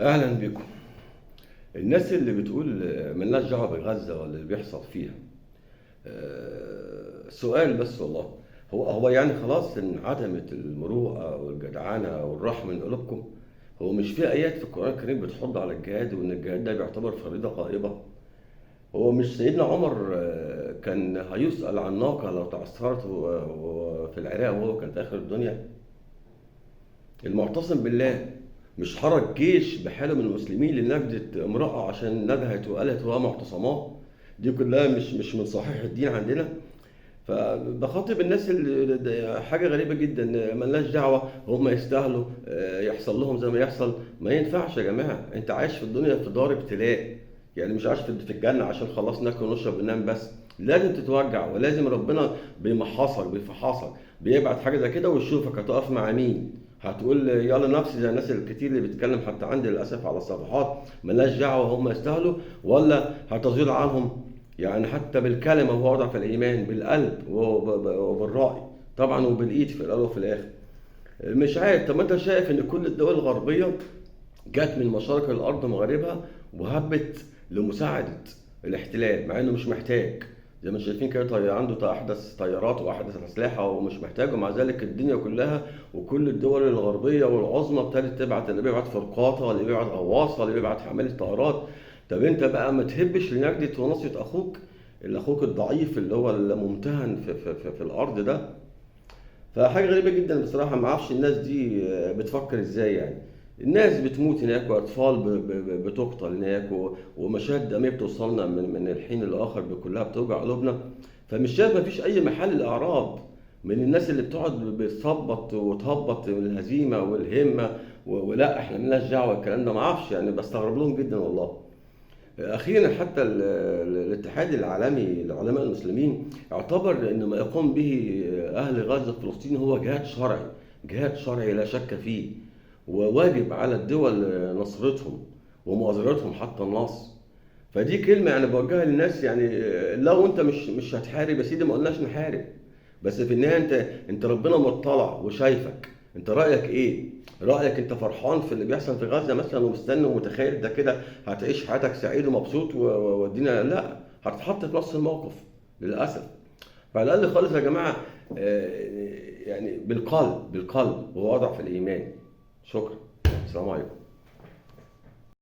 اهلا بكم. الناس اللي بتقول ملناش دعوه بغزه ولا اللي بيحصل فيها، سؤال بس والله. هو يعني خلاص انعدمت المروءه والجدعنه والرحمه من قلوبكم؟ هو مش في ايات في القران الكريم بتحض على الجهاد وان الجهاد ده بيعتبر فريضه غائبه؟ هو مش سيدنا عمر كان هيسأل عن ناقه لو تعثرت في العراق وهو كان في اخر الدنيا؟ المعتصم بالله مش خرج جيش بحاله من المسلمين لنجدة امرأة عشان ندهت وقالت وهي معتصماه؟ دي كلها مش من صحيح الدين عندنا. فبخاطب الناس اللي حاجة غريبة جدا، ملناش دعوة، هم يستاهلوا يحصل لهم زي ما يحصل. ما ينفعش يا جماعة، انت عايش في الدنيا في دار ابتلاء. يعني مش عايش في الجنة عشان خلاص ناكل ونشرب وننام بس. لازم تتوجع، ولازم ربنا بيمحصك بيفحصك، بيبعت حاجة زي كده ويشوفك هتقف مع مين. هتقول يلا نفسي زي الناس الكتير اللي بتتكلم حتى عندي للأسف على الصفحات ملناش دعوة هم يستاهلوا، ولا هتزيل عنهم؟ يعني حتى بالكلمة هو وضع في الإيمان، بالقلب وبالرأي طبعا وبالإيد في الأول وفي الآخر. مش عارف، طب ما أنت شايف إن كل الدول الغربية جت من مشارق الأرض مغاربها وهبت لمساعدة الاحتلال مع إنه مش محتاج. زي ما شايفين كده، عنده أحدث طيارات وأحدث أسلحة ومش محتاج، ومع ذلك الدنيا كلها وكل الدول الغربية والعظمى ابتدت تبعت، اللي بيبعت فرقاطة، اللي بيبعت غواصة، اللي بيبعت حاملة طائرات. طب أنت بقى ما تهبش لنجدة ونصرة أخوك، اللي أخوك الضعيف اللي هو الممتهن في الأرض ده؟ فحاجة غريبة جدا بصراحة، ما اعرفش الناس دي بتفكر ازاي يعني. الناس بتموت هناك واطفال بتقتل هناك ومشاهد دموية بتوصلنا من الحين لآخر كلها بتوجع قلوبنا. فمش شايف مفيش أي محل للإعراب من الناس اللي بتقعد بتثبط وتهبط من الهزيمة والهمة ولا احنا مالناش دعوة الكلام ده. ما اعرفش يعني، بستغرب لهم جدا والله. أخيرا حتى الاتحاد العالمي لعلماء المسلمين اعتبر أن ما يقوم به أهل غزة في فلسطين هو جهاد شرعي، جهاد شرعي لا شك فيه، وواجب على الدول نصرتهم ومؤازرتهم حتى النصر. فدي كلمة يعني بوجهها للناس، يعني لو انت مش هتحارب يا سيدي ما قلناش نحارب، بس في النهاية انت ربنا مطلع وشايفك. انت رأيك ايه؟ رأيك انت فرحان في اللي بيحصل في غزة مثلا ومستني ومتخيل ده كده هتعيش حياتك سعيد ومبسوط والدنيا؟ لا، هتتحط في نفس الموقف للأسف. فعلى الأقل خالص يا جماعة، يعني بالقلب، بالقلب ووضع في الإيمان. شكرا. السلام عليكم.